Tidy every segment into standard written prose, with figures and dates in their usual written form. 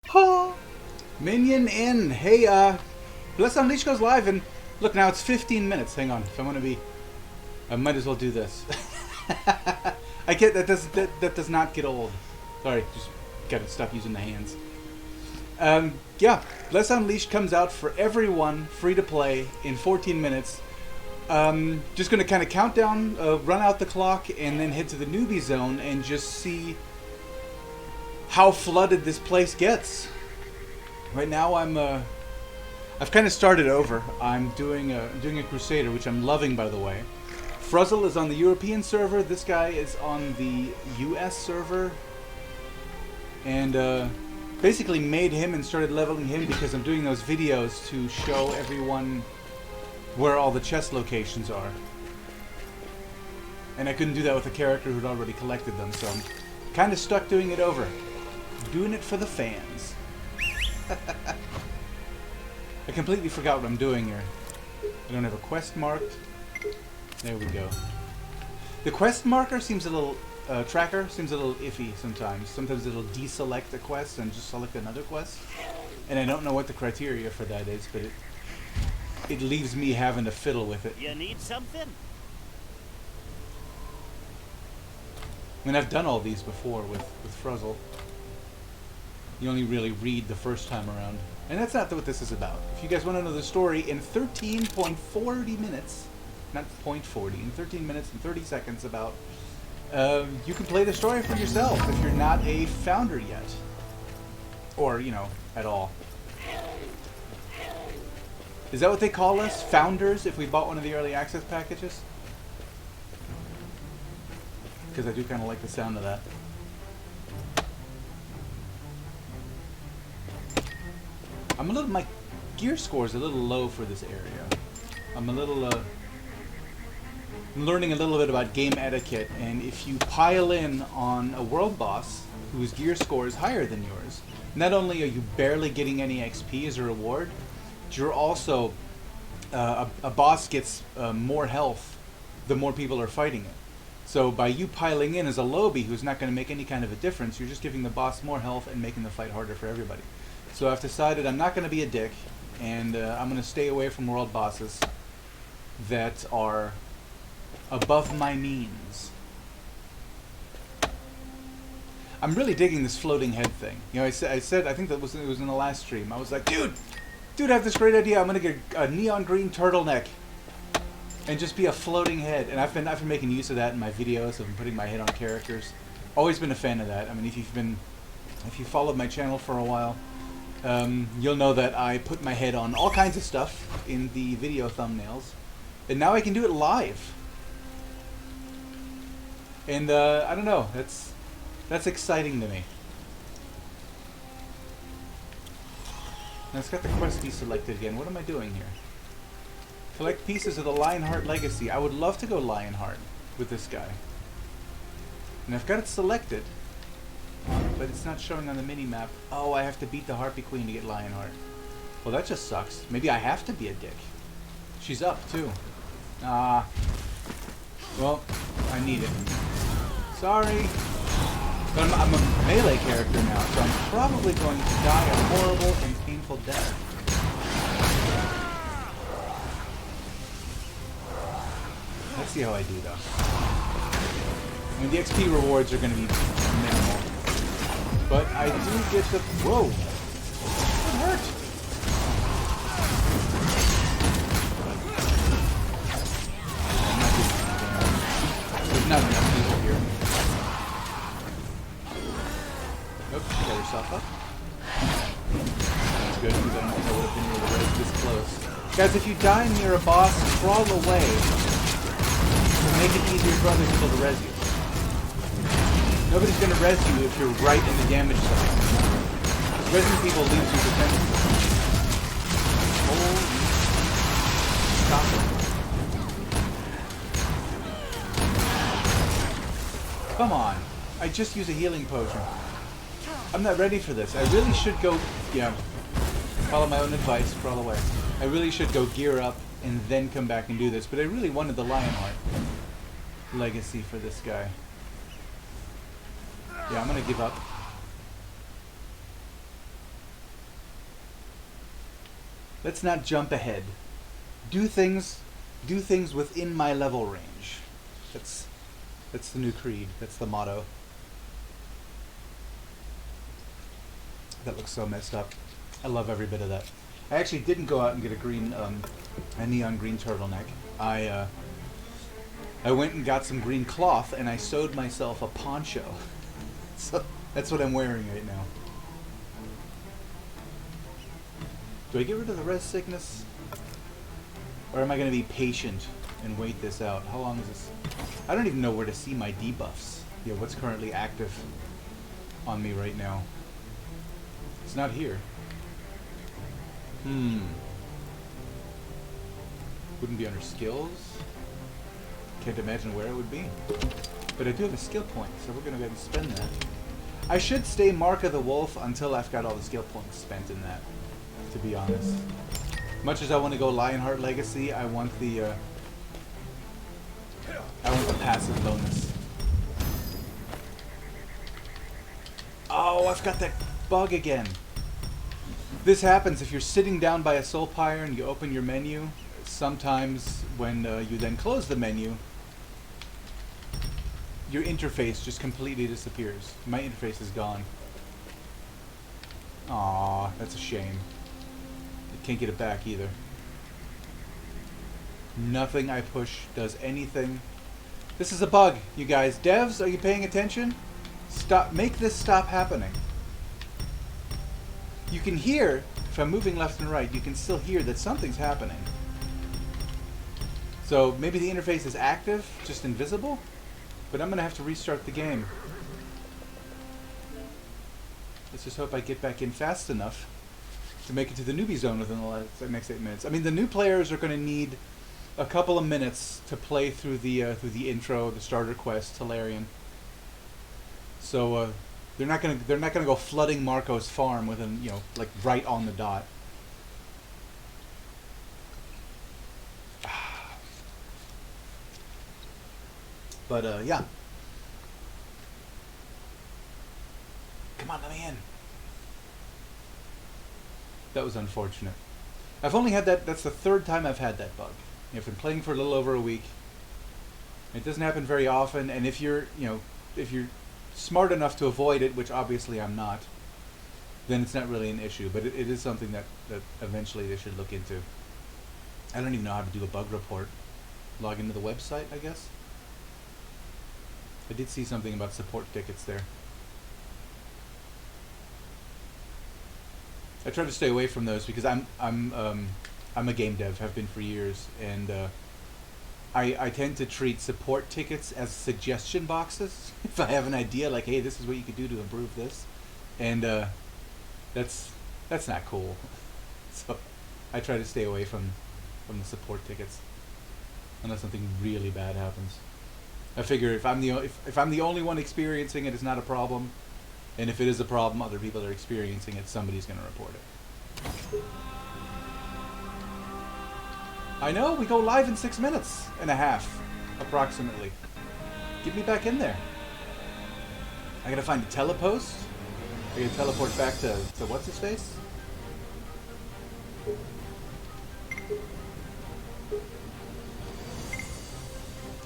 Ha! Minion in. Hey, Bless Unleashed goes live, and look, now it's 15 minutes. Hang on, if I want to be, I might as well do this. I get that does not get old. Sorry, just gotta stop using the hands. Yeah, Bless Unleashed comes out for everyone, free to play, in 14 minutes. Just gonna kind of count down, run out the clock, and then head to the newbie zone and just see how flooded this place gets. Right now, I've kind of started over. I'm doing a Crusader, which I'm loving, by the way. Fruzzle is on the European server. This guy is on the US server, and basically made him and started leveling him because I'm doing those videos to show everyone where all the chest locations are. And I couldn't do that with a character who'd already collected them, so I'm kind of stuck doing it over. Doing it for the fans. I completely forgot what I'm doing here. I don't have a quest marked. There we go. The quest marker seems a little... tracker seems a little iffy sometimes. Sometimes it'll deselect a quest and just select another quest. And I don't know what the criteria for that is, but it leaves me having to fiddle with it. You need something? I mean, I've done all these before with Fruzzle. You only really read the first time around. And that's not what this is about. If you guys want to know the story, in 13.40 minutes, not .40, in 13 minutes and 30 seconds about, you can play the story for yourself if you're not a founder yet. Or, you know, at all. Is that what they call us? Founders, if we bought one of the early access packages? Because I do kind of like the sound of that. My gear score is a little low for this area. I'm learning a little bit about game etiquette, and if you pile in on a world boss whose gear score is higher than yours, not only are you barely getting any XP as a reward, you're also a boss gets more health the more people are fighting it. So by you piling in as a lowbie who's not going to make any kind of a difference, you're just giving the boss more health and making the fight harder for everybody. So I've decided I'm not going to be a dick, and I'm going to stay away from world bosses that are above my means. I'm really digging this floating head thing. You know, I said I think it was in the last stream. I was like, dude, I have this great idea. I'm gonna get a neon green turtleneck and just be a floating head. And I've been making use of that in my videos. I've been putting my head on characters. Always been a fan of that. I mean, if you followed my channel for a while, you'll know that I put my head on all kinds of stuff in the video thumbnails, and now I can do it live. And I don't know, that's exciting to me. Now it's got the quest deselected again. What am I doing here? Collect pieces of the Lionheart Legacy. I would love to go Lionheart with this guy. And I've got it selected, but it's not showing on the mini-map. Oh, I have to beat the Harpy Queen to get Lionheart. Well, that just sucks. Maybe I have to be a dick. She's up, too. Well, I need it. Sorry. But I'm a melee character now, so I'm probably going to die a horrible and painful death. Let's see how I do, though. I mean, the XP rewards are going to be minimal. But I do get the... Whoa! It hurt! There's not enough people here. Oops, get yourself up. That's good, because I don't think I would have been able to res this close. Guys, if you die near a boss, crawl away to make it easier for other people to res you. Nobody's going to res you if you're right in the damage zone. Resing people leaves you defensive. Holy... Stop it. Come on. I just used a healing potion. I'm not ready for this. I really should go... Yeah. Follow my own advice. Crawl away. I really should go gear up and then come back and do this. But I really wanted the Lionheart. legacy for this guy. Yeah, I'm gonna give up. Let's not jump ahead. Do things within my level range. That's the new creed. That's the motto. That looks so messed up. I love every bit of that. I actually didn't go out and get a neon green turtleneck. I went and got some green cloth and I sewed myself a poncho. So that's what I'm wearing right now. Do I get rid of the res sickness? Or am I going to be patient and wait this out? How long is this? I don't even know where to see my debuffs. Yeah, what's currently active on me right now? It's not here. Wouldn't be under skills. Can't imagine where it would be. But I do have a skill point, so we're going to go ahead and spend that. I should stay Mark of the Wolf until I've got all the skill points spent in that, to be honest. Much as I want to go Lionheart Legacy, I want the passive bonus. Oh, I've got that bug again. This happens if you're sitting down by a soul pyre and you open your menu. Sometimes when you then close the menu, your interface just completely disappears. My interface is gone. Aw, that's a shame. I can't get it back either. Nothing I push does anything. This is a bug, you guys. Devs, are you paying attention? Stop. Make this stop happening. You can hear, if I'm moving left and right, you can still hear that something's happening. So maybe the interface is active, just invisible? But I'm going to have to restart the game. Let's just hope I get back in fast enough to make it to the newbie zone within the next 8 minutes. I mean, the new players are going to need a couple of minutes to play through the intro, the starter quest, Telerian. So they're not gonna go flooding Marco's farm within, you know, like right on the dot. But yeah. Come on, let me in. That was unfortunate. I've only had that. That's the third time I've had that bug. I've been playing for a little over a week. It doesn't happen very often, and if you're smart enough to avoid it, which obviously I'm not, then it's not really an issue. But it is something that eventually they should look into. I don't even know how to do a bug report. Log into the website, I guess. I did see something about support tickets there. I try to stay away from those because I'm a game dev, have been for years, and I tend to treat support tickets as suggestion boxes. If I have an idea, like, hey, this is what you could do to improve this, and that's not cool. So I try to stay away from the support tickets unless something really bad happens. I figure if I'm the only one experiencing it, it's not a problem. And if it is a problem, other people are experiencing it, somebody's going to report it. I know, we go live in 6 minutes and a half, approximately. Get me back in there. I gotta find a telepost. I gotta teleport back to what's his face?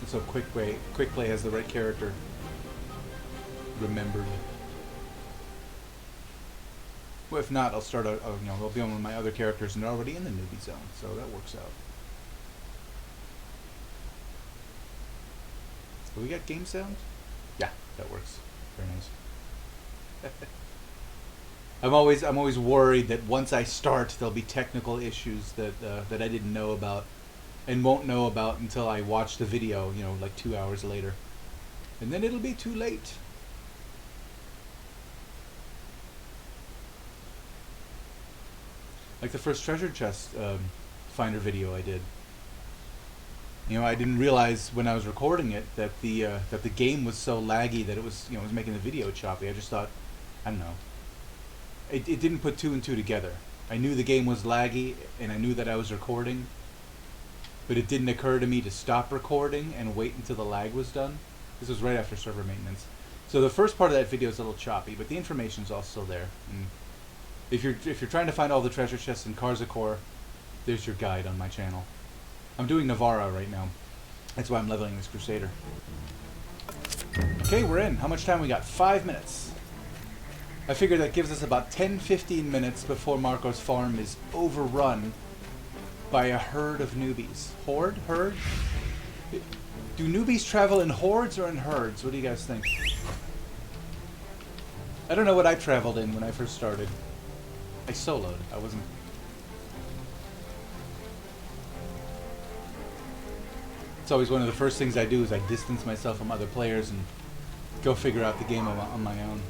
So Quick Play has the right character remembered. Well, if not, I'll start I'll be on one of my other characters and they're already in the newbie zone, so that works out. Have we got game sound? Yeah, that works. Very nice. I'm always worried that once I start, there'll be technical issues that I didn't know about, and won't know about until I watch the video, like 2 hours later, and then it'll be too late. Like the first treasure chest finder video I did. I didn't realize when I was recording it that the game was so laggy that it was was making the video choppy. I just thought, I don't know. It didn't put two and two together. I knew the game was laggy, and I knew that I was recording, but it didn't occur to me to stop recording and wait until the lag was done. This was right after server maintenance. So the first part of that video is a little choppy, but the information's all still there. And if you're trying to find all the treasure chests in Karzakor, there's your guide on my channel. I'm doing Navarra right now. That's why I'm leveling this Crusader. Okay, we're in. How much time we got? 5 minutes. I figure that gives us about 10-15 minutes before Marco's farm is overrun by a herd of newbies. Horde? Herd? Do newbies travel in hordes or in herds? What do you guys think? I don't know what I traveled in when I first started. I soloed. I wasn't... It's always one of the first things I do is I distance myself from other players and go figure out the game on my own.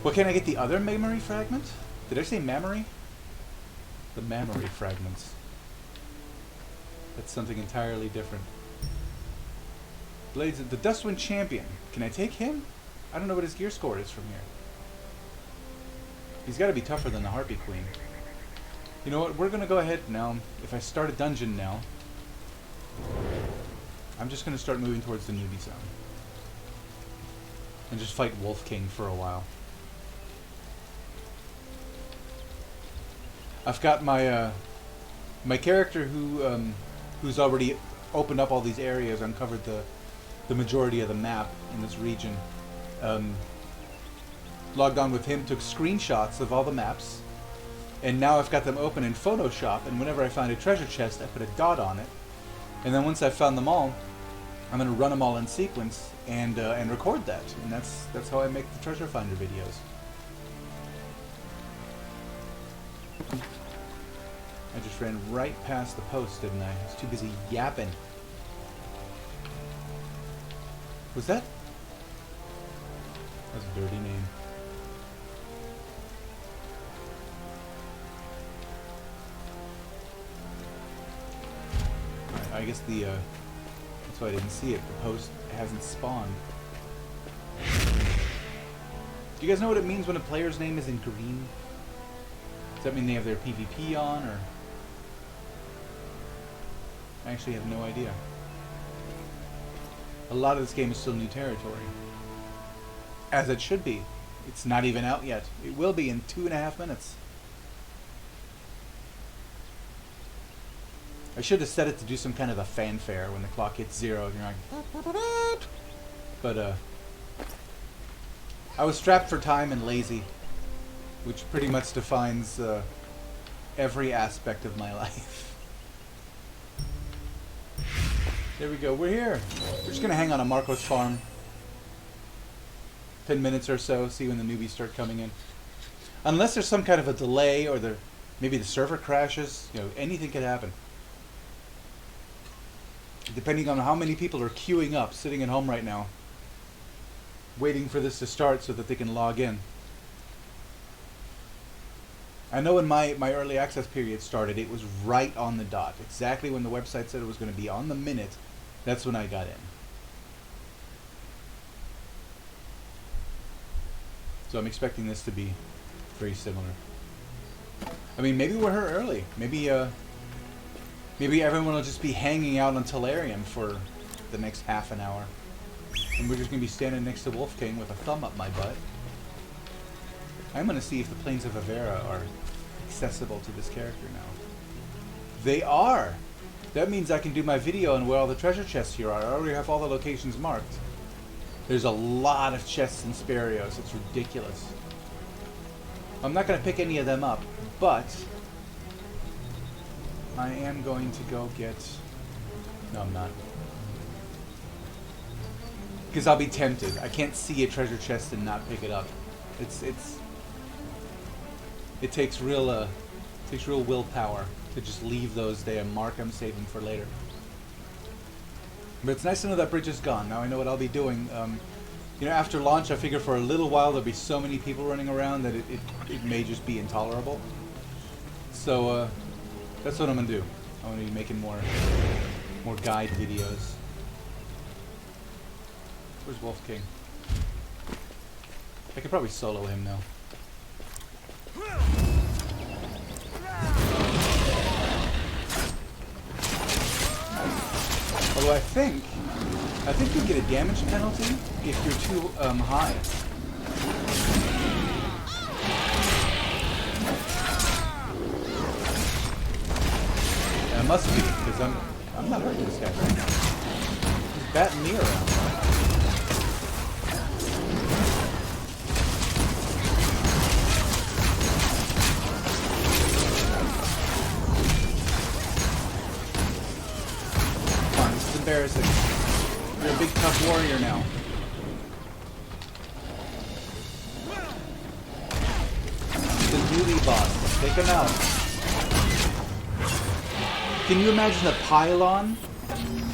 Well, can I get the other memory fragment? Did I say memory? The memory fragments. That's something entirely different. Blades of the Dustwind Champion. Can I take him? I don't know what his gear score is from here. He's got to be tougher than the Harpy Queen. You know what? We're going to go ahead now. If I start a dungeon now, I'm just going to start moving towards the newbie zone. And just fight Wolf King for a while. I've got my my character who's already opened up all these areas, uncovered the majority of the map in this region. Logged on with him, took screenshots of all the maps, and now I've got them open in Photoshop, and whenever I find a treasure chest, I put a dot on it. And then once I've found them all, I'm going to run them all in sequence and record that. And that's how I make the treasure finder videos. I just ran right past the post, didn't I? I was too busy yapping. Was that? That's a dirty name. I guess that's why I didn't see it. The post hasn't spawned. Do you guys know what it means when a player's name is in green? Does that mean they have their PvP on, or? I actually have no idea. A lot of this game is still new territory. As it should be. It's not even out yet. It will be in 2.5 minutes. I should have set it to do some kind of a fanfare when the clock hits 0 and you're like... But, I was strapped for time and lazy, which pretty much defines every aspect of my life. There we go, we're here. We're just going to hang on a Marco's farm. 10 minutes or so, see when the newbies start coming in. Unless there's some kind of a delay, or maybe the server crashes, you know, anything could happen. Depending on how many people are queuing up, sitting at home right now, waiting for this to start so that they can log in. I know when my early access period started, it was right on the dot. Exactly when the website said it was going to be on the minute, that's when I got in. So I'm expecting this to be very similar. I mean, maybe we're here early. Maybe everyone will just be hanging out on Telerium for the next half an hour. And we're just going to be standing next to Wolf King with a thumb up my butt. I'm going to see if the Plains of Avera are accessible to this character now. They are! That means I can do my video on where all the treasure chests here are. I already have all the locations marked. There's a lot of chests in Sparios. It's ridiculous. I'm not going to pick any of them up, but I am going to go get... No, I'm not. Because I'll be tempted. I can't see a treasure chest and not pick it up. It takes real willpower to just leave those there and mark them, save them for later. But it's nice to know that bridge is gone. Now I know what I'll be doing. You know, after launch, I figure for a little while there'll be so many people running around that it may just be intolerable. So that's what I'm gonna do. I'm gonna be making more guide videos. Where's Wolf King? I could probably solo him now. Although I think you get a damage penalty if you're too high. Yeah, it must be, because I'm not hurting this guy right now. He's batting me around. Come on, this is embarrassing. You're a big tough warrior now. The duty boss. Take him out. Can you imagine the pylon?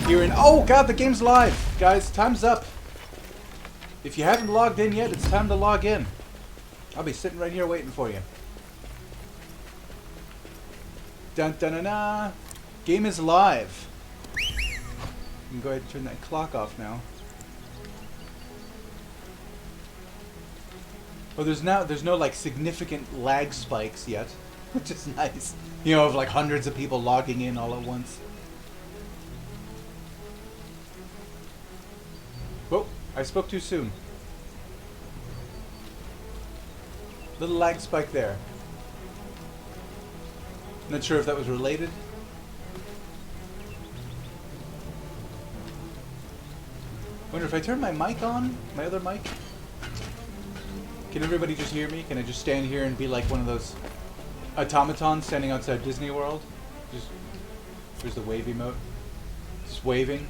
Here in... Oh god, the game's live! Guys, time's up. If you haven't logged in yet, it's time to log in. I'll be sitting right here waiting for you. Dun dun dun dun. Game is live. You can go ahead and turn that clock off now. Oh, there's no like significant lag spikes yet, which is nice. You know, of like hundreds of people logging in all at once. Whoa, I spoke too soon. Little lag spike there. Not sure if that was related. Wonder if I turn my mic on, my other mic. Can everybody just hear me? Can I just stand here and be like one of those automatons standing outside Disney World? Just, there's the wave emote. Just waving.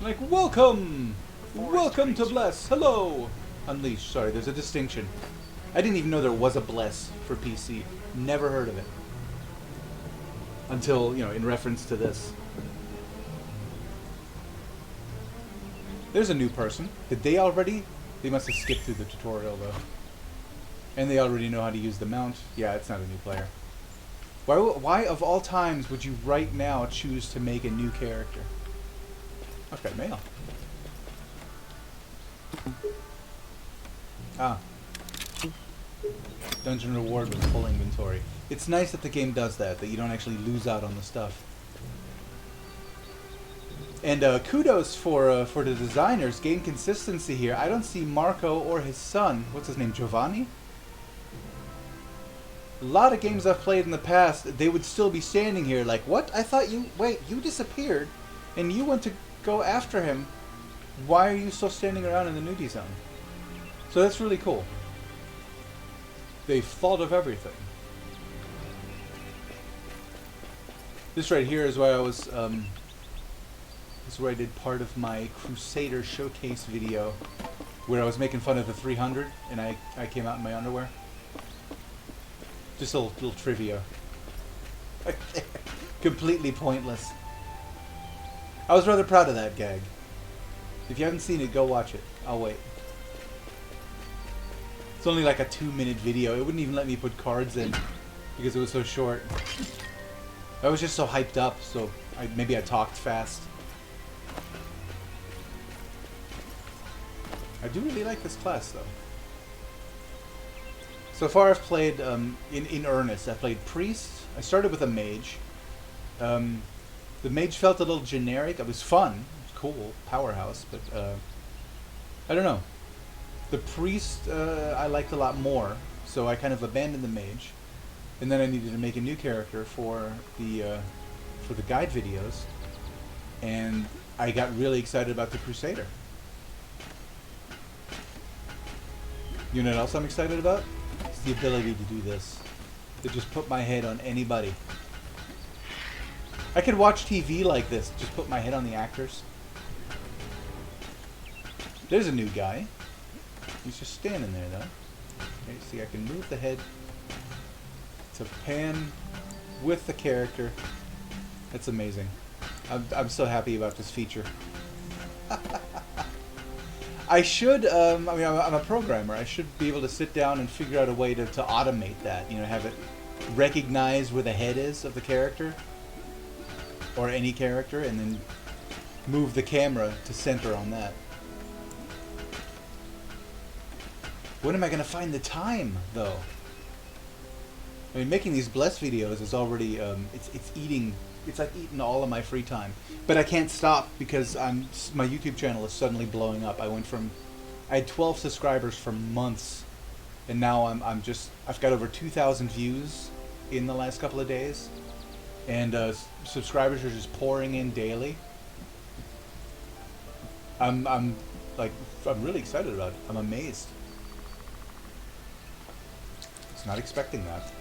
Like, welcome! Welcome to Bless! Hello! Unleash, sorry, there's a distinction. I didn't even know there was a Bless for PC. Never heard of it. Until, you know, in reference to this. There's a new person. Did they already? They must have skipped through the tutorial, though. And they already know how to use the mount. Yeah, it's not a new player. Why of all times would you right now choose to make a new character? I've got mail. Ah. Dungeon reward with full inventory. It's nice that the game does that you don't actually lose out on the stuff. And kudos for the designers. Game consistency here. I don't see Marco or his son. What's his name? Giovanni? A lot of games I've played in the past, they would still be standing here like, what? I thought you... Wait, you disappeared, and you went to go after him. Why are you still standing around in the nudie zone? So that's really cool. They thought of everything. This right here is where I was... This is where I did part of my Crusader showcase video, where I was making fun of the 300, and I came out in my underwear. Just a little trivia. Completely pointless. I was rather proud of that gag. If you haven't seen it, go watch it. I'll wait. It's only like a 2-minute video. It wouldn't even let me put cards in because it was so short. I was just so hyped up, so maybe I talked fast. I do really like this class, though. So far I've played, in earnest, I played Priest. I started with a Mage. The Mage felt a little generic. It was fun. It was cool. Powerhouse. But, I don't know. The Priest, I liked a lot more. So I kind of abandoned the Mage. And then I needed to make a new character for the guide videos. And I got really excited about the Crusader. You know what else I'm excited about? It's the ability to do this. To just put my head on anybody. I could watch TV like this. Just put my head on the actors. There's a new guy. He's just standing there, though. Okay, see, I can move the head to pan with the character. That's amazing. I'm so happy about this feature. I should, I mean, I'm a programmer. I should be able to sit down and figure out a way to automate that. You know, have it recognize where the head is of the character. Or any character, and then move the camera to center on that. When am I going to find the time, though? I mean, making these Bless videos is already, it's eating it's like eating all of my free time. But I can't stop because my YouTube channel is suddenly blowing up. I had 12 subscribers for months, and now I've got over 2,000 views in the last couple of days, and subscribers are just pouring in daily. I'm really excited about it. I'm amazed. Was not expecting that.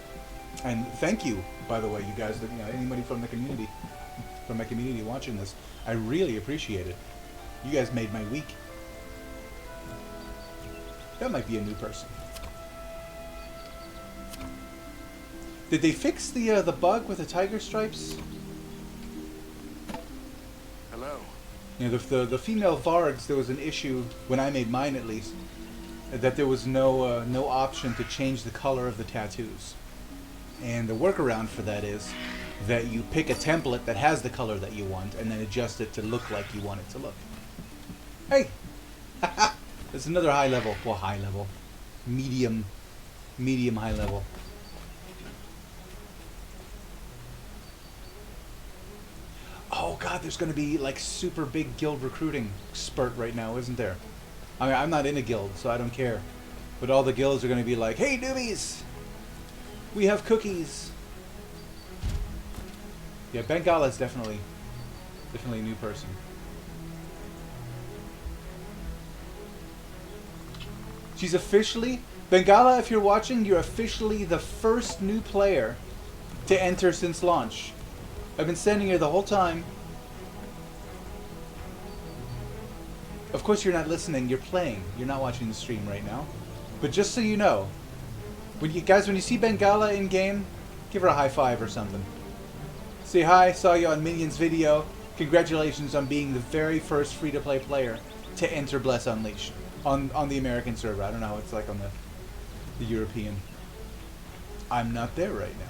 And thank you, by the way, you guys, anybody from my community watching this. I really appreciate it. You guys made my week. That might be a new person. Did they fix the bug with the tiger stripes? Hello. You know, the female Vargs, there was an issue when I made mine, at least, that there was no option to change the color of the tattoos. And the workaround for that is that you pick a template that has the color that you want and then adjust it to look like you want it to look. Hey! There's another high level. Well, high level. Medium high level. Oh god, there's going to be like super big guild recruiting spurt right now, isn't there? I mean, I'm not in a guild, so I don't care. But all the guilds are going to be like, hey newbies! We have cookies! Yeah, Bengala is definitely a new person. She's officially... Bengala, if you're watching, you're officially the first new player to enter since launch. I've been standing here the whole time. Of course you're not listening, you're playing. You're not watching the stream right now. But just so you know, when you see Bengala in game, give her a high five or something. Say hi, saw you on Minions video. Congratulations on being the very first free-to-play player to enter Bless Unleashed on the American server. I don't know how it's like on the European. I'm not there right now.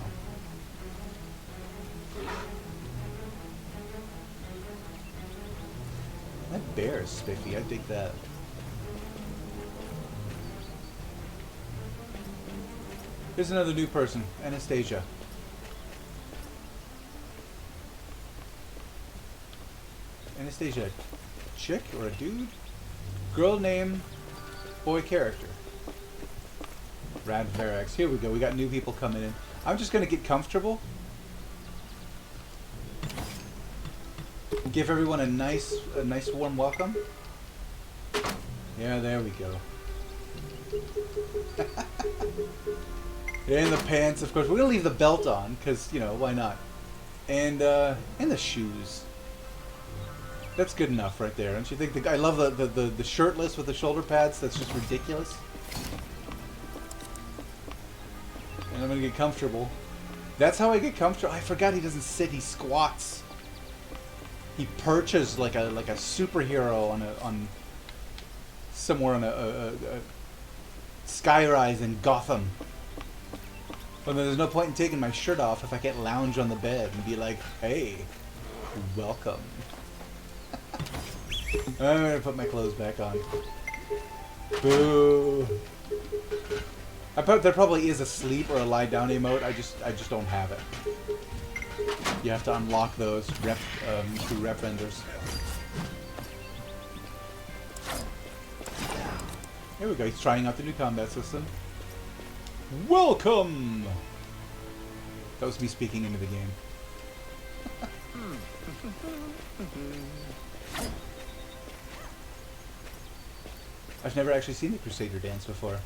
That bear is spiffy. I dig that. Here's another new person, Anastasia. Anastasia, chick or a dude? Girl name, boy character. Rad Verax. Here we go. We got new people coming in. I'm just gonna get comfortable. Give everyone a nice warm welcome. Yeah, there we go. And the pants, of course. We're gonna leave the belt on, cause you know why not? And the shoes. That's good enough right there, don't you think? I love the shirtless with the shoulder pads. That's just ridiculous. And I'm gonna get comfortable. That's how I get comfortable. I forgot he doesn't sit; he squats. He perches like a superhero on somewhere on a skyrise in Gotham. But there's no point in taking my shirt off if I can't lounge on the bed and be like, "Hey, welcome." I'm gonna put my clothes back on. Boo. I bet there probably is a sleep or a lie down emote. I just don't have it. You have to unlock those through rep vendors. Here we go. He's trying out the new combat system. Welcome. That was me speaking into the game. I've never actually seen the Crusader dance before.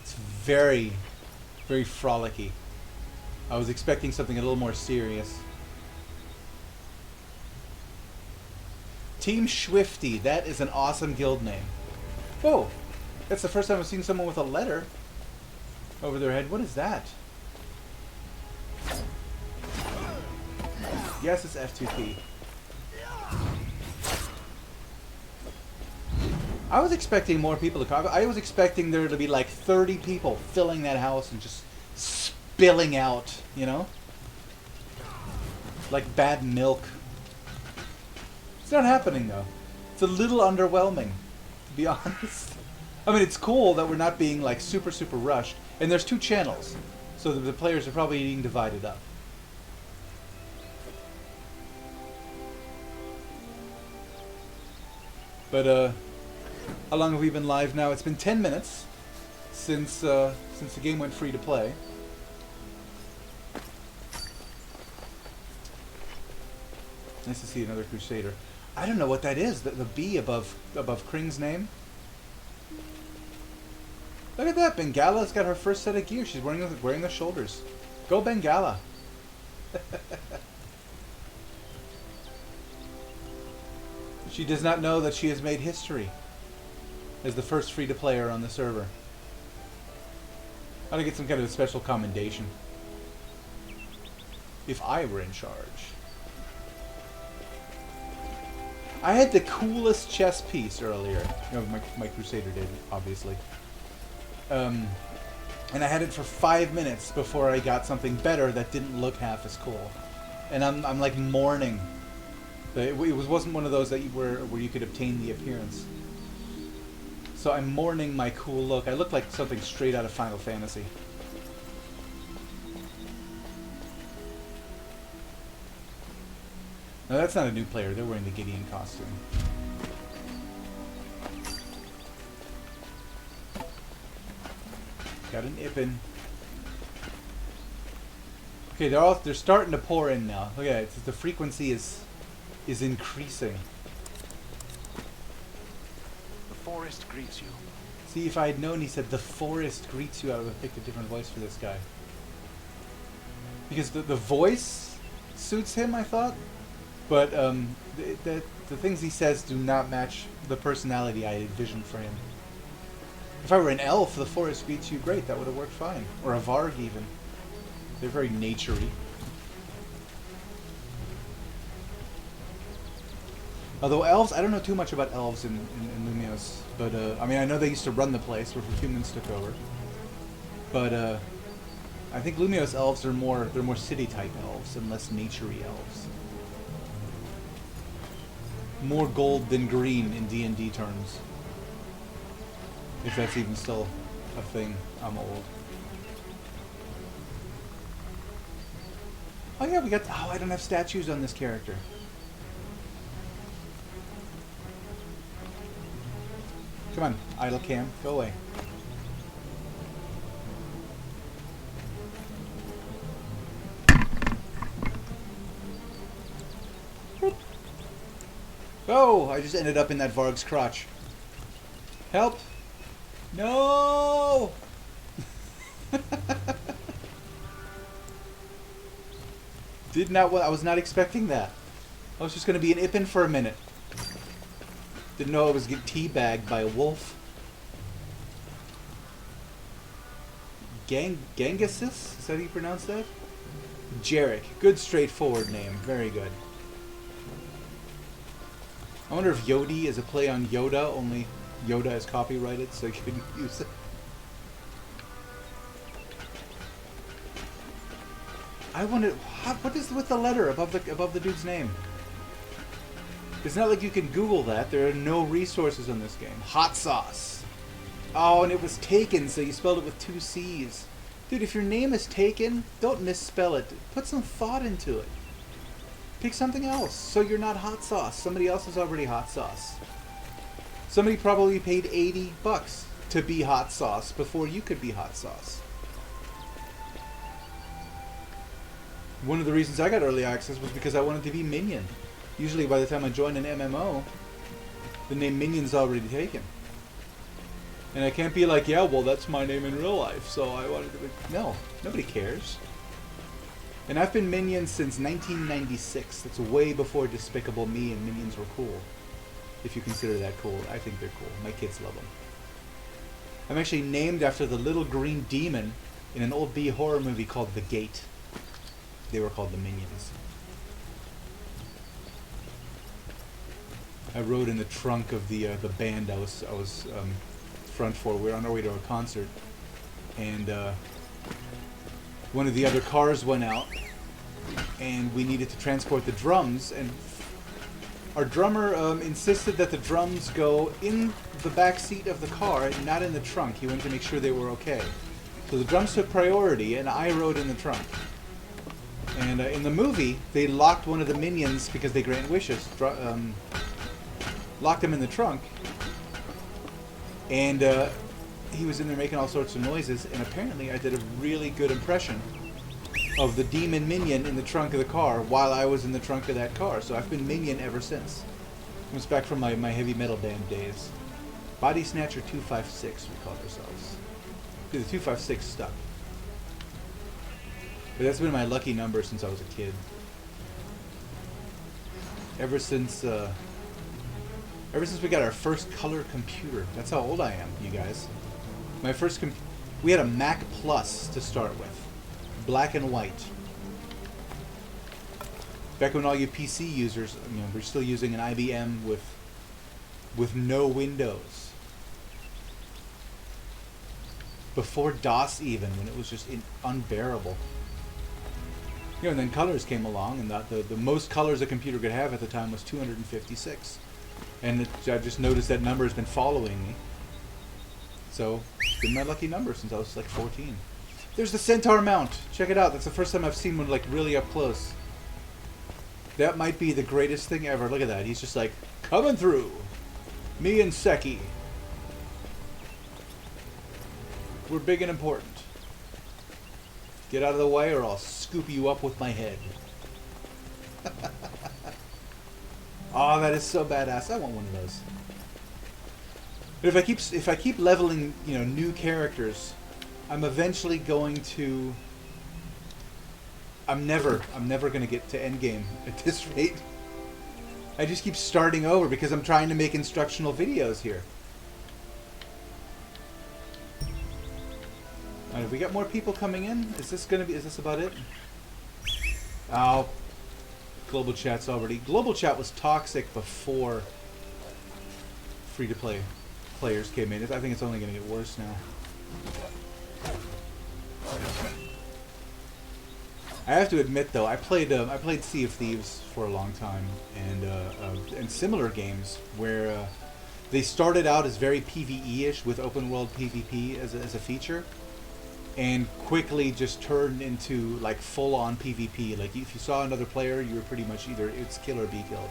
It's very, very frolicky. I was expecting something a little more serious. Team Swifty. That is an awesome guild name. Oh, that's the first time I've seen someone with a letter over their head. What is that? Yes, it's F2P. I was expecting more people to come. I was expecting there to be like 30 people filling that house and just spilling out, you know? Like bad milk. It's not happening though. It's a little underwhelming, to be honest. I mean, it's cool that we're not being like super rushed. And there's 2 channels, so the players are probably being divided up. But how long have we been live now? It's been 10 minutes since the game went free to play. Nice to see another Crusader. I don't know what that is. The B above Kring's name. Look at that. Bengala's got her first set of gear. She's wearing the shoulders. Go Bengala. She does not know that she has made history as the first free-to-player on the server. I ought to get some kind of a special commendation. If I were in charge. I had the coolest chess piece earlier. You know, my Crusader did, obviously. And I had it for 5 minutes before I got something better that didn't look half as cool. And I'm like mourning. It wasn't one of those that where you could obtain the appearance. So I'm mourning my cool look. I look like something straight out of Final Fantasy. No, that's not a new player. They're wearing the Gideon costume. Got an Ippin. Okay, they're starting to pour in now. Look at it. The frequency is increasing. The forest greets you. See, if I had known he said the forest greets you, I would have picked a different voice for this guy. Because the voice suits him, I thought. But the things he says do not match the personality I envisioned for him. If I were an elf, the forest greets you, great, that would have worked fine. Or a Varg, even. They're very naturey. Although elves, I don't know too much about elves in Lumios. But, I mean, I know they used to run the place before humans took over. But, I think Lumios elves are they're more city-type elves and less naturey elves. More gold than green in D&D terms. If that's even still a thing. I'm old. Oh yeah, I don't have statues on this character. Come on, idle cam, go away. Oh, I just ended up in that Varg's crotch. Help! No! I was not expecting that. I was just going to be an Ippin for a minute. Didn't know I was getting teabagged by a wolf. Gangasis? Is that how you pronounce that? Jarek. Good straightforward name. Very good. I wonder if Yodi is a play on Yoda, only Yoda is copyrighted, so you couldn't use it. I wonder what is with the letter above the dude's name? It's not like you can Google that. There are no resources on this game. Hot sauce. Oh, and it was taken, so you spelled it with 2 C's. Dude, if your name is taken, don't misspell it. Put some thought into it. Pick something else, so you're not hot sauce. Somebody else is already hot sauce. Somebody probably paid $80 to be hot sauce before you could be hot sauce. One of the reasons I got early access was because I wanted to be Minion. Usually by the time I join an MMO, the name Minion's already taken. And I can't be like, yeah, well, that's my name in real life, so I wanted to be... No, nobody cares. And I've been Minion since 1996. That's way before Despicable Me and Minions were cool. If you consider that cool. I think they're cool. My kids love them. I'm actually named after the little green demon in an old B horror movie called The Gate. They were called the Minions. I rode in the trunk of the band I was front for. We were on our way to a concert, and one of the other cars went out, and we needed to transport the drums, and our drummer insisted that the drums go in the back seat of the car and not in the trunk. He wanted to make sure they were okay. So the drums took priority, and I rode in the trunk. And in the movie, they locked one of the minions because they grant wishes. locked him in the trunk, and he was in there making all sorts of noises, and apparently I did a really good impression of the demon minion in the trunk of the car while I was in the trunk of that car. So I've been Minion ever since. It was back from my heavy metal band days. Body Snatcher 256 we called ourselves. The 256 stuck. But that's been my lucky number since I was a kid. Ever since we got our first color computer. That's how old I am, you guys. My first we had a Mac Plus to start with. Black and white. Back when all you PC users, we're still using an IBM with no Windows. Before DOS even, when it was just unbearable. And then colors came along, and the most colors a computer could have at the time was 256. And I just noticed that number has been following me. So, it's been my lucky number since I was like 14. There's the Centaur mount. Check it out. That's the first time I've seen one like really up close. That might be the greatest thing ever. Look at that. He's just like, coming through. Me and Seki. We're big and important. Get out of the way or I'll scoop you up with my head. Oh, that is so badass. I want one of those. But if I keep leveling, new characters, I'm eventually going to... I'm never going to get to endgame at this rate. I just keep starting over because I'm trying to make instructional videos here. Alright, have we got more people coming in? Is this about it? Oh, Global Chat's already... Global Chat was toxic before free-to-play players came in. I think it's only going to get worse now. I have to admit, though, I played Sea of Thieves for a long time, and similar games where they started out as very PvE-ish with open-world PvP as a feature, and quickly just turned into like full-on PvP. Like if you saw another player, you were pretty much either it's kill or be killed.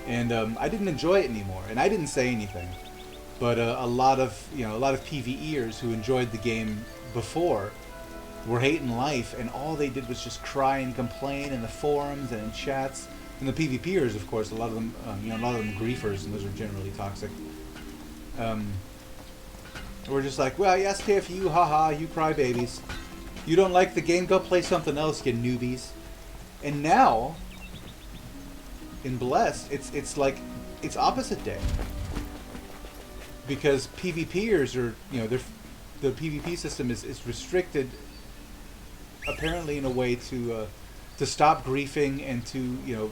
And I didn't enjoy it anymore, and I didn't say anything. But a lot of PvEers who enjoyed the game before were hating life, and all they did was just cry and complain in the forums and in chats. And the PvPers, of course, a lot of them griefers, and those are generally toxic. We're just like, well, yes, SKFU, haha, you crybabies. You don't like the game, go play something else, you newbies. And now, in Blessed, it's like, it's opposite day. Because PvPers are, the PvP system is restricted, apparently in a way to stop griefing and to,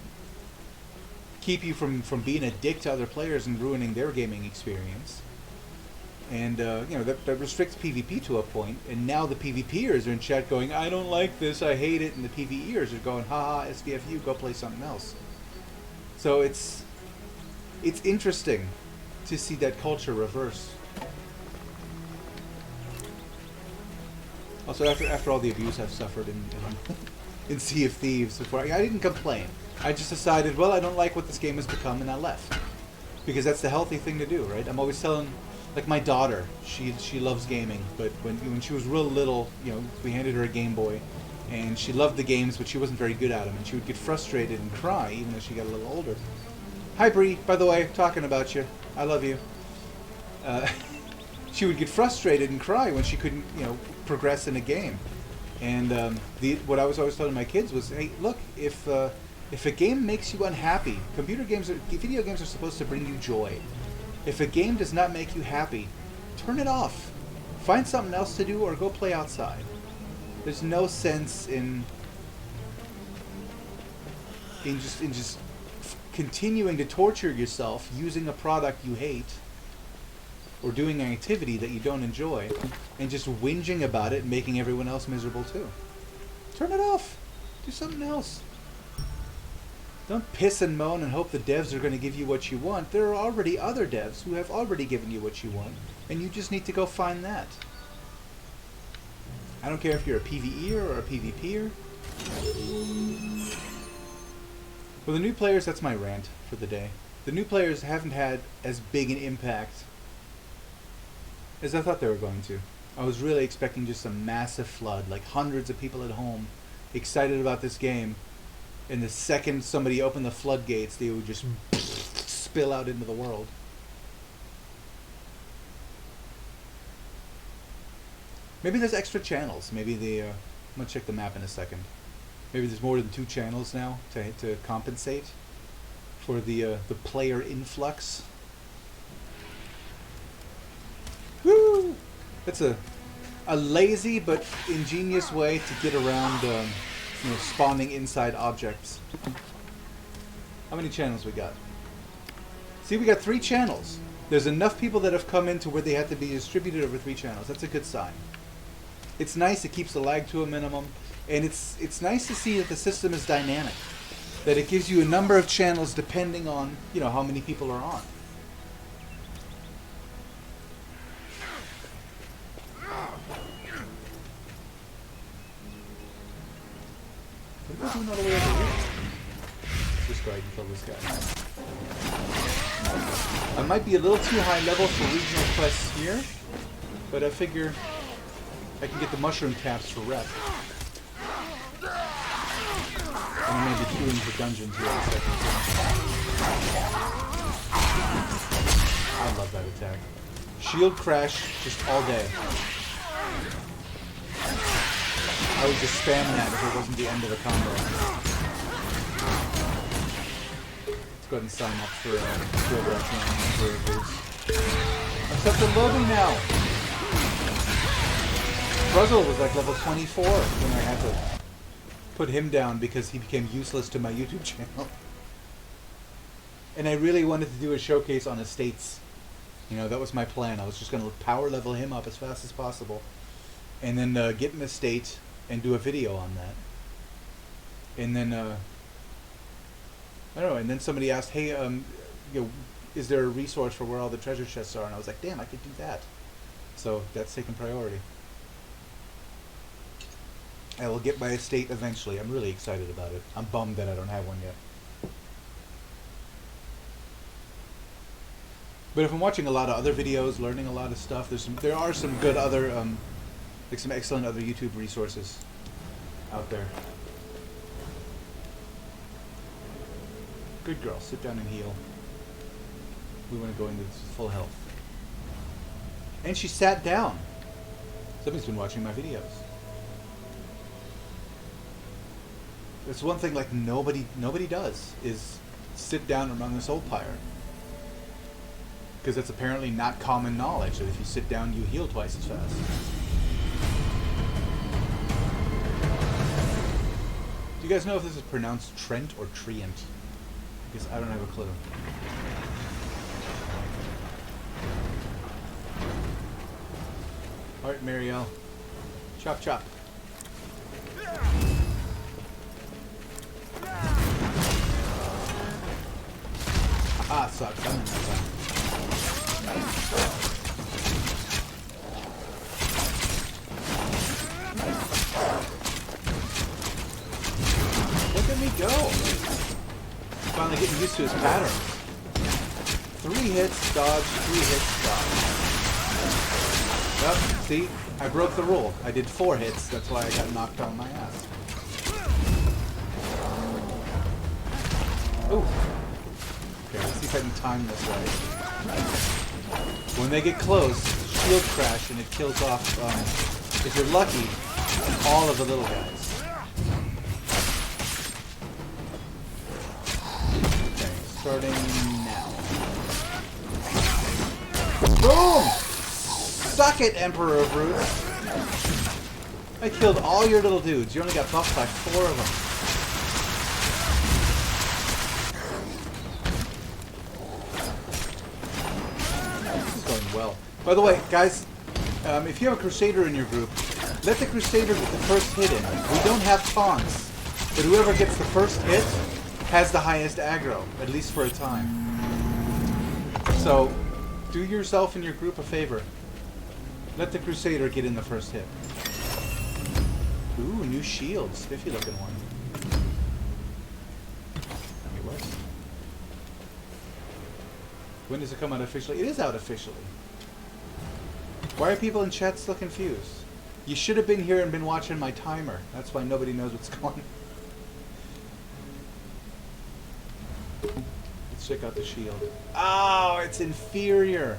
keep you from being a dick to other players and ruining their gaming experience. And, that restricts PvP to a point, and now the PvPers are in chat going, I don't like this, I hate it, and the PvEers are going, haha, SDFU, go play something else. So it's interesting to see that culture reverse. Also, after all the abuse I've suffered in Sea of Thieves before, I didn't complain. I just decided, well, I don't like what this game has become, and I left. Because that's the healthy thing to do, right? I'm always telling... Like my daughter, she loves gaming, but when she was real little, we handed her a Game Boy, and she loved the games, but she wasn't very good at them, and she would get frustrated and cry even as she got a little older. Hi Bree, by the way, talking about you. I love you. She would get frustrated and cry when she couldn't, progress in a game. And what I was always telling my kids was, hey, look, if a game makes you unhappy, video games are supposed to bring you joy. If a game does not make you happy, turn it off. Find something else to do or go play outside. There's no sense in just continuing to torture yourself using a product you hate or doing an activity that you don't enjoy and just whinging about it and making everyone else miserable too. Turn it off. Do something else. Don't piss and moan and hope the devs are going to give you what you want. There are already other devs who have already given you what you want, and you just need to go find that. I don't care if you're a PvEer or a PvPer. For the new players, that's my rant for the day. the new players haven't had as big an impact as I thought they were going to. I was really expecting just a massive flood, like hundreds of people at home excited about this game, and the second somebody opened the floodgates, they would just spill out into the world. Maybe there's extra channels. Maybe I'm gonna check the map in a second. Maybe there's more than 2 channels now to compensate for the player influx. Woo! That's a lazy but ingenious way to get around spawning inside objects. How many channels we got? See, we got 3 channels. There's enough people that have come in to where they have to be distributed over 3 channels. That's a good sign. It's nice. It keeps the lag to a minimum. And it's nice to see that the system is dynamic. That it gives you a number of channels depending on, how many people are on. What am I doing all the way over here? Just go ahead and kill this guy. I might be a little too high level for regional quests here, but I figure I can get the mushroom caps for rep. And I may be queuing for dungeons here in a second. I love that attack. Shield crash just all day. I would just spam that if it wasn't the end of the combo. Let's go ahead and sign up for a boost. Accept the loading now! Ruzzle was like level 24 when I had to put him down because he became useless to my YouTube channel. And I really wanted to do a showcase on estates. That was my plan. I was just going to power level him up as fast as possible. And then get an estate and do a video on that. And then, I don't know, and then somebody asked, hey, is there a resource for where all the treasure chests are? And I was like, damn, I could do that. So that's taking priority. I will get my estate eventually. I'm really excited about it. I'm bummed that I don't have one yet. But if I'm watching a lot of other videos, learning a lot of stuff, there are some good other, some excellent other YouTube resources out there. Good girl, sit down and heal. We want to go into full health. And she sat down. Somebody's been watching my videos. That's one thing like nobody does is sit down and run the soul pyre. Because that's apparently not common knowledge that if you sit down you heal twice as fast. Do you guys know if this is pronounced Trent or Trient? Because I don't have a clue. Alright, Marielle. Chop chop. Ah, sucks. I'm in that time. Look at me go! Finally getting used to his patterns. 3 hits, dodge, 3 hits, dodge. Well, see? I broke the rule. I did 4 hits, that's why I got knocked on my ass. Ooh. Okay, let's see if I can time this right. When they get close, shield crash and it kills off, if you're lucky, all of the little guys. Okay, starting now. Boom! Suck it, Emperor of Roots! I killed all your little dudes. You only got buffed by 4 of them. Well. By the way, guys, if you have a Crusader in your group, let the Crusader get the first hit in. We don't have taunts, but whoever gets the first hit has the highest aggro, at least for a time. So, do yourself and your group a favor. Let the Crusader get in the first hit. Ooh, new shield. Spiffy looking one. Wait, what? When does it come out officially? It is out officially. Why are people in chat still confused? You should have been here and been watching my timer. That's why nobody knows what's going on. Let's check out the shield. Oh, it's inferior.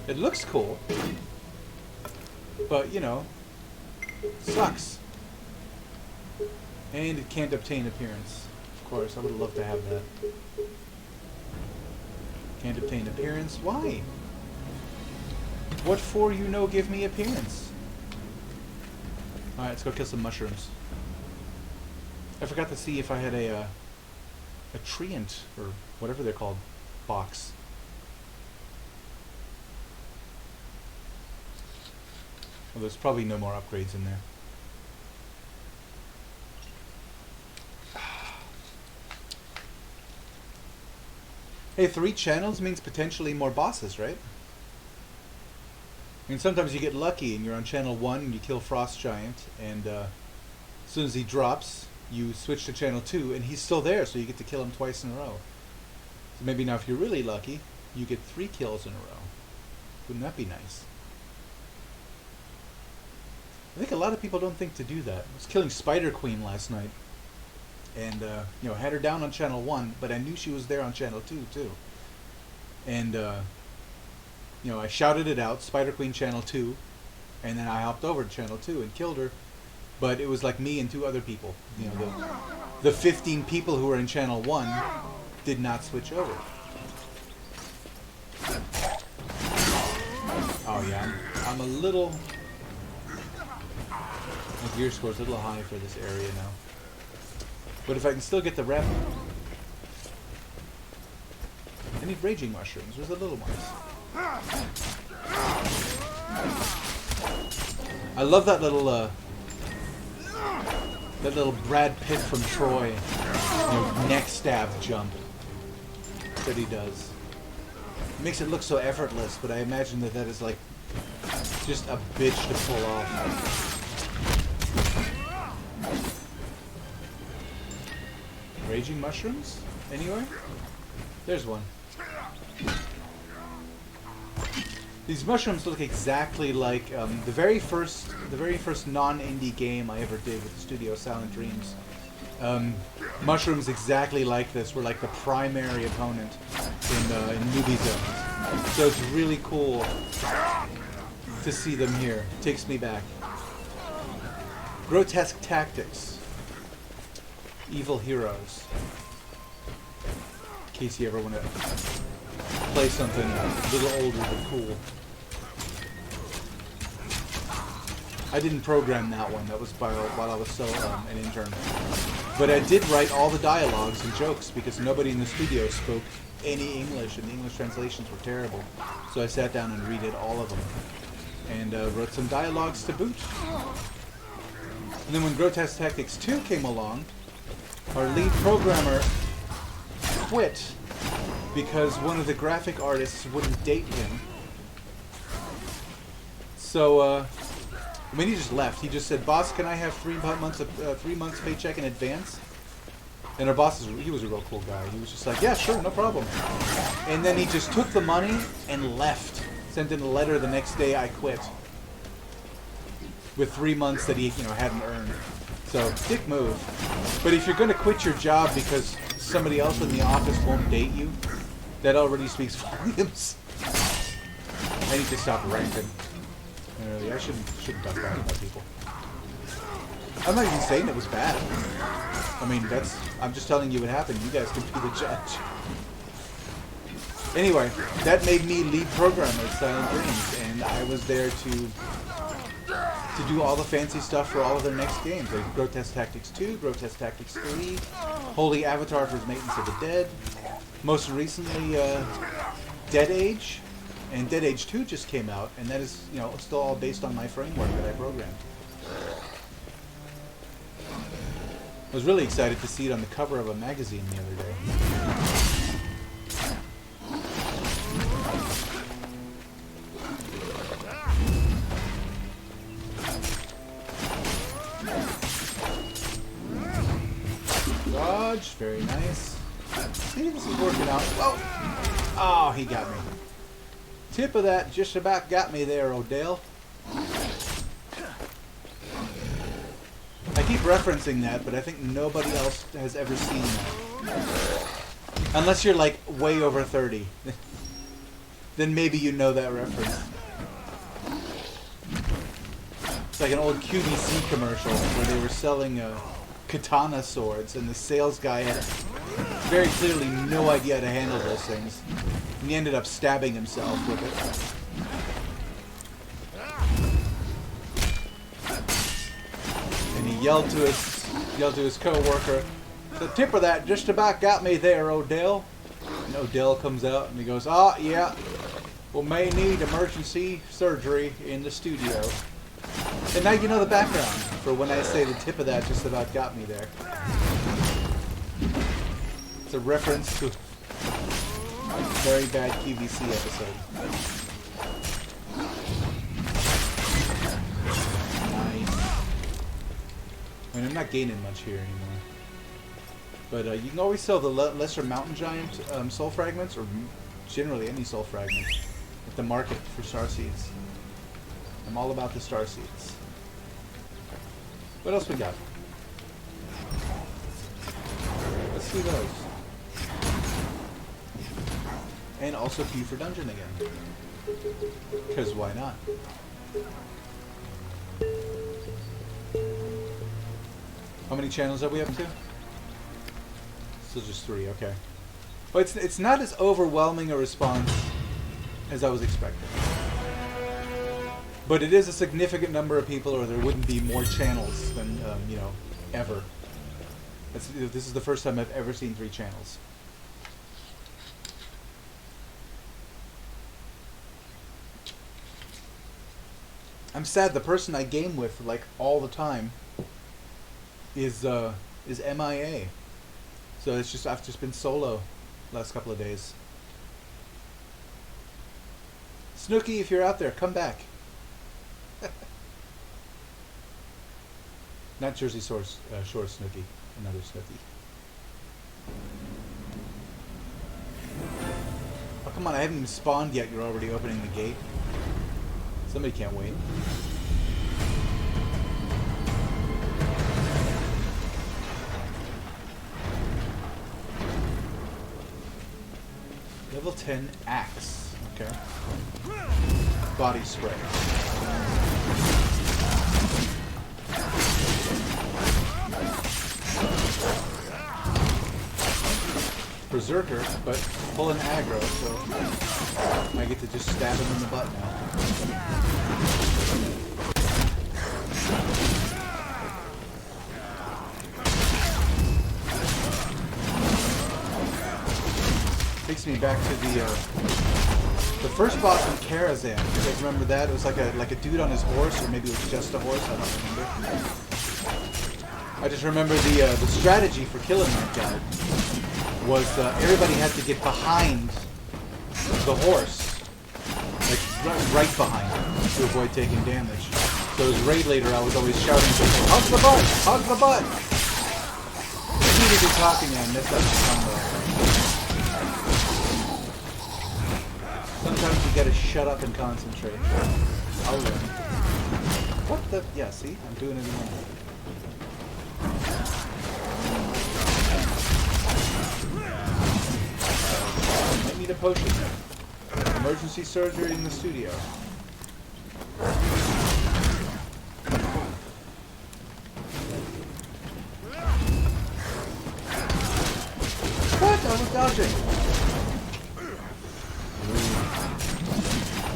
It looks cool. But, you know, sucks. And it can't obtain appearance. Of course, I would love to have that. Can't obtain appearance? Why? What for you know give me appearance? Alright, let's go kill some mushrooms. I forgot to see if I had a treant, or whatever they're called, box. Well, there's probably no more upgrades in there. Hey, 3 channels means potentially more bosses, right? I mean, sometimes you get lucky and you're on channel 1 and you kill Frost Giant, and as soon as he drops, you switch to channel 2 and he's still there, so you get to kill him twice in a row. So maybe now if you're really lucky, you get 3 kills in a row. Wouldn't that be nice? I think a lot of people don't think to do that. I was killing Spider Queen last night, and you know, had her down on channel 1, but I knew she was there on channel 2 too. And you know, I shouted it out, Spider Queen channel 2, and then I hopped over to channel 2 and killed her. But it was like me and 2 other people. You know, the 15 people who were in channel 1 did not switch over. Oh yeah, I'm a little... My gear score's a little high for this area now. But if I can still get the rep... I need raging mushrooms. Where's the little ones? I love that little Brad Pitt from Troy, you know, neck stab jump that he does. It makes it look so effortless, but I imagine that that is like just a bitch to pull off. Raging mushrooms? Anywhere? There's one. These mushrooms look exactly like the very first non-indie game I ever did with the studio, Silent Dreams. Mushrooms exactly like this were like the primary opponent in newbie zones. So it's really cool to see them here. It takes me back. Grotesque Tactics. Evil Heroes. In case you ever want to play something a little older but cool. I didn't program that one. That was while I was still an intern. But I did write all the dialogues and jokes because nobody in the studio spoke any English, and the English translations were terrible. So I sat down and redid all of them. And wrote some dialogues to boot. And then when Grotesque Tactics 2 came along, our lead programmer quit because one of the graphic artists wouldn't date him. So, I mean, he just left. He just said, "Boss, can I have 3 months paycheck in advance?" And our boss, he was a real cool guy. He was just like, "Yeah, sure, no problem." And then he just took the money and left. Sent in a letter the next day, "I quit." With 3 months that he, you know, hadn't earned. So, dick move. But if you're going to quit your job because somebody else in the office won't date you, that already speaks volumes. I need to stop ranting. Really, I shouldn't talk bad about people. I'm not even saying it was bad. I mean, I'm just telling you what happened. You guys can be the judge. Anyway, that made me lead programmer at Silent Dreams, and I was there to do all the fancy stuff for all of their next games, like Grotesque Tactics 2, Grotesque Tactics 3, Holy Avatar for Maintenance of the Dead, most recently Dead Age, and Dead Age 2 just came out, and that is, you know, still all based on my framework that I programmed. I was really excited to see it on the cover of a magazine the other day. Dodge, very nice. Maybe this is working out. Oh! Oh, he got me. Tip of that just about got me there, Odell. I keep referencing that, but I think nobody else has ever seen that. Unless you're like way over 30. Then maybe you know that reference. It's like an old QVC commercial where they were selling katana swords, and the sales guy had very clearly no idea how to handle those things. And he ended up stabbing himself with it. And he yelled to his co-worker, "The tip of that just about got me there, Odell." And Odell comes out and he goes, "Oh, yeah, we may need emergency surgery in the studio." And now you know the background for when I say the tip of that just about got me there. It's a reference to a very bad QVC episode. Nice. I mean, I'm not gaining much here anymore. But you can always sell the lesser mountain giant soul fragments, or generally any soul fragment, at the market for star seeds. I'm all about the star seeds. What else we got? Let's see those. And also Q for dungeon again. Because why not? How many channels are we up to? Still just 3, okay. But it's not as overwhelming a response as I was expecting. But it is a significant number of people, or there wouldn't be more channels than, you know, ever. This is the first time I've ever seen 3 channels. I'm sad the person I game with, like, all the time is MIA. So I've just been solo last couple of days. Snooky, if you're out there, come back. Not Jersey Shore Snooki, another Snooki. Oh, come on, I haven't even spawned yet, you're already opening the gate. Somebody can't wait. Level 10 axe, okay. Body spray. Berserker, but full in aggro, so I get to just stab him in the butt now. Takes me back to the first boss in Karazhan. You guys remember that? It was like a dude on his horse, or maybe it was just a horse. I don't remember. I just remember the strategy for killing that guy was everybody had to get behind the horse, like right behind him, to avoid taking damage. So as raid leader, I was always shouting, "Hug the butt! Hug the butt!" I need to be talking and mess up the combo. Sometimes you gotta shut up and concentrate. I'll learn. What the? Yeah, see? I'm doing it again. I need a potion. Emergency surgery in the studio. What? I was dodging.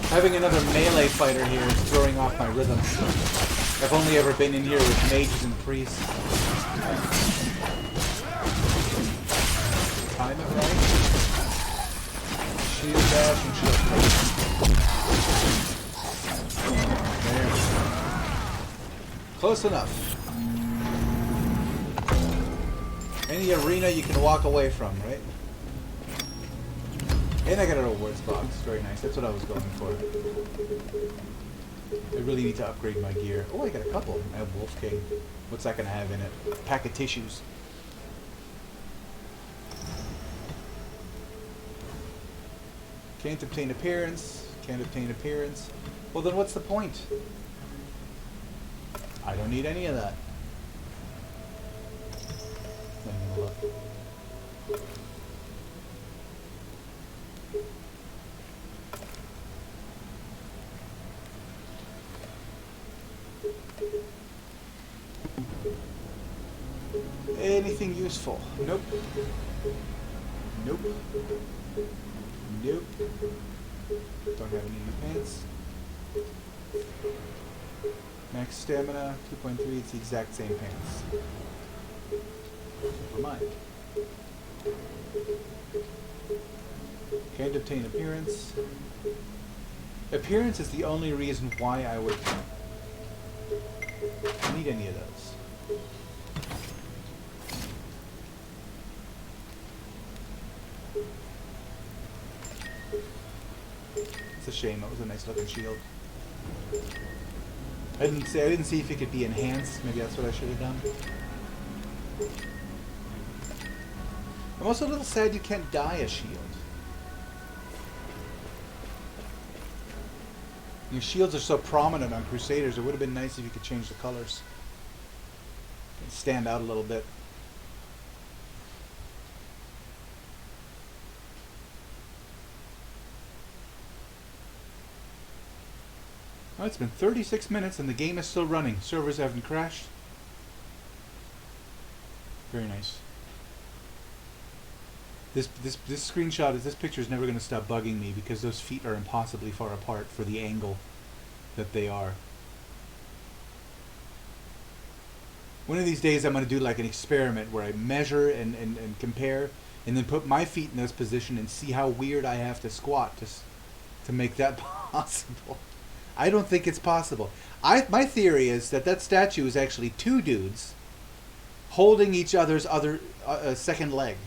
Having another melee fighter here is throwing off my rhythm. I've only ever been in here with mages and priests. Time it right. Shield dash and shield dash. There we go. Close enough. Any arena you can walk away from, right? And I got a rewards box. Very nice. That's what I was going for. I really need to upgrade my gear. Oh, I got a couple. I have Wolf King. What's that going to have in it? A pack of tissues. Can't obtain appearance. Can't obtain appearance. Well, then what's the point? I don't need any of that. Let me look. Anything useful? Nope. Nope. Nope. Don't have any new pants. Max stamina, 2.3, it's the exact same pants. Never mind. Can't obtain appearance. Appearance is the only reason why I would need any of those. It's a shame. That was a nice looking shield. I didn't see if it could be enhanced. Maybe that's what I should have done. I'm also a little sad you can't dye a shield. Your shields are so prominent on Crusaders. It would have been nice if you could change the colors and stand out a little bit. Oh, it's been 36 minutes and the game is still running. Servers haven't crashed. Very nice. This screenshot, this picture is never going to stop bugging me because those feet are impossibly far apart for the angle that they are. One of these days I'm going to do like an experiment where I measure and compare and then put my feet in this position and see how weird I have to squat to make that possible. I don't think it's possible. My theory is that statue is actually two dudes holding each other's second leg.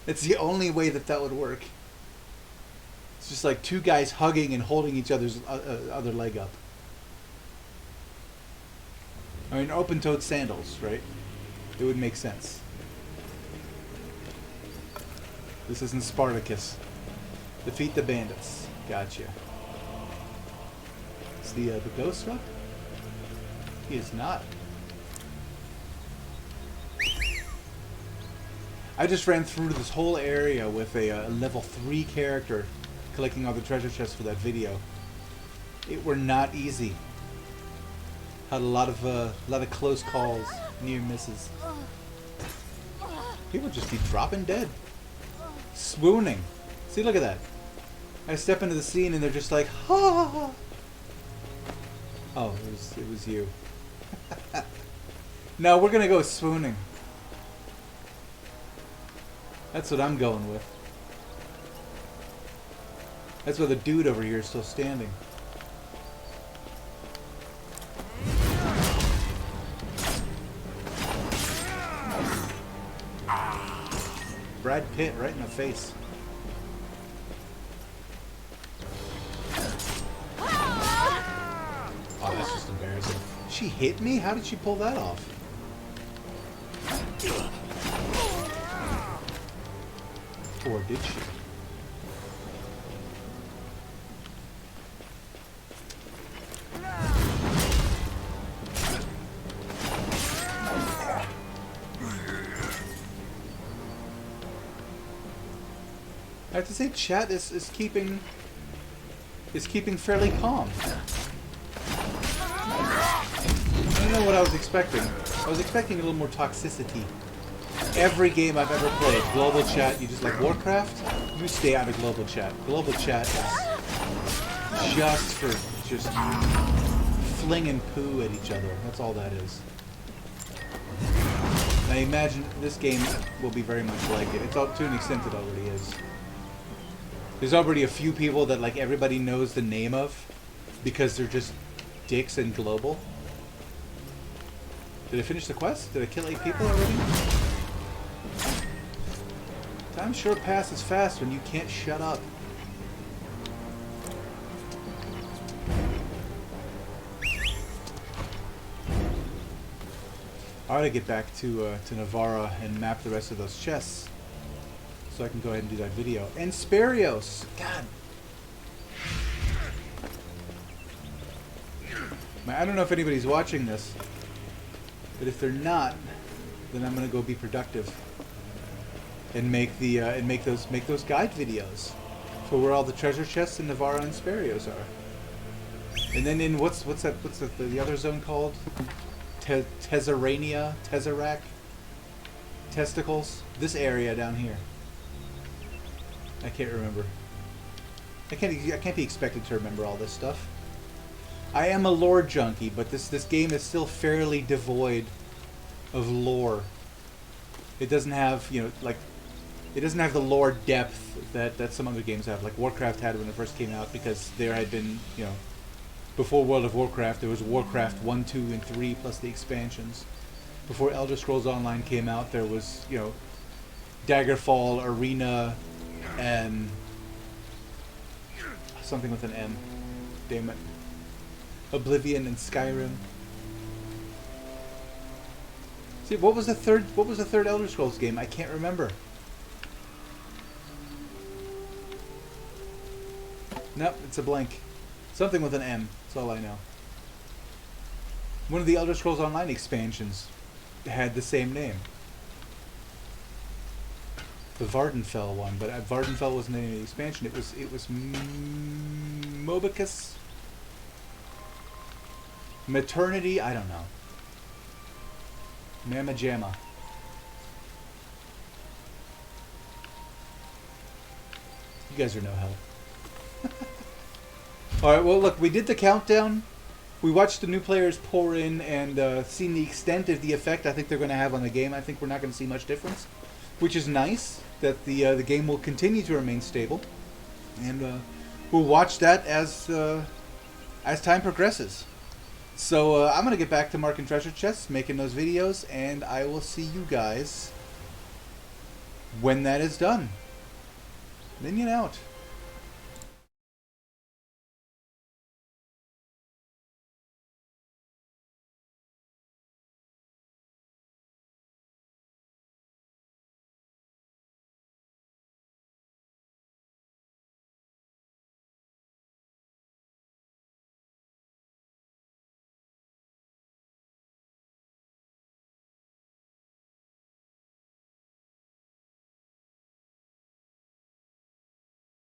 It's the only way that would work. It's just like two guys hugging and holding each other's other leg up. I mean, open-toed sandals, right? It would make sense. This isn't Spartacus. Defeat the bandits. Gotcha. Is the ghost up? He is not. I just ran through this whole area with a level 3 character collecting all the treasure chests for that video. It were not easy. Had a lot of close calls, near misses. People just be dropping dead, swooning. See, look at that. I step into the scene and they're just like, ha. Oh, it was you. No, we're gonna go swooning. That's what I'm going with. That's why the dude over here is still standing. Brad Pitt right in the face. Oh, that's just embarrassing. She hit me? How did she pull that off? Or did she? I have to say, chat is keeping fairly calm. I don't know what I was expecting. I was expecting a little more toxicity. Every game I've ever played, global chat, you just like Warcraft, you stay out of global chat. Global chat is just for flinging poo at each other. That's all that is. And I imagine this game will be very much like it. It's all, to an extent it already is. There's already a few people that like everybody knows the name of because they're just dicks in global. Did I finish the quest? Did I kill 8 people already? Time sure passes fast when you can't shut up. I ought to get back to Navarra and map the rest of those chests so I can go ahead and do that video. And Sparios! God! I don't know if anybody's watching this, but if they're not, then I'm gonna go be productive and make the make those guide videos for where all the treasure chests in Navarra and Sparios are. And then in what's the other zone called? Tezzerania, Tesseract, Testicles. This area down here. I can't remember. I can't be expected to remember all this stuff. I am a lore junkie, but this game is still fairly devoid of lore. It doesn't have, you know, like, it doesn't have the lore depth that some other games have, like Warcraft had when it first came out, because there had been, you know, before World of Warcraft, there was Warcraft 1, 2, and 3, plus the expansions. Before Elder Scrolls Online came out, there was, you know, Daggerfall, Arena, and something with an M. Damn it. Oblivion and Skyrim. See, what was the third Elder Scrolls game? I can't remember. Nope, it's a blank. Something with an M. That's all I know. One of the Elder Scrolls Online expansions had the same name. The Vardenfell one, but Vardenfell wasn't the name of the expansion. It was Mobicus. Maternity, I don't know. Mamma Jamma. You guys are no help. Alright, well look, we did the countdown. We watched the new players pour in and seen the extent of the effect I think they're going to have on the game. I think we're not going to see much difference, which is nice, that the game will continue to remain stable. And we'll watch that as time progresses. So I'm going to get back to marking treasure chests, making those videos, and I will see you guys when that is done. Minion out.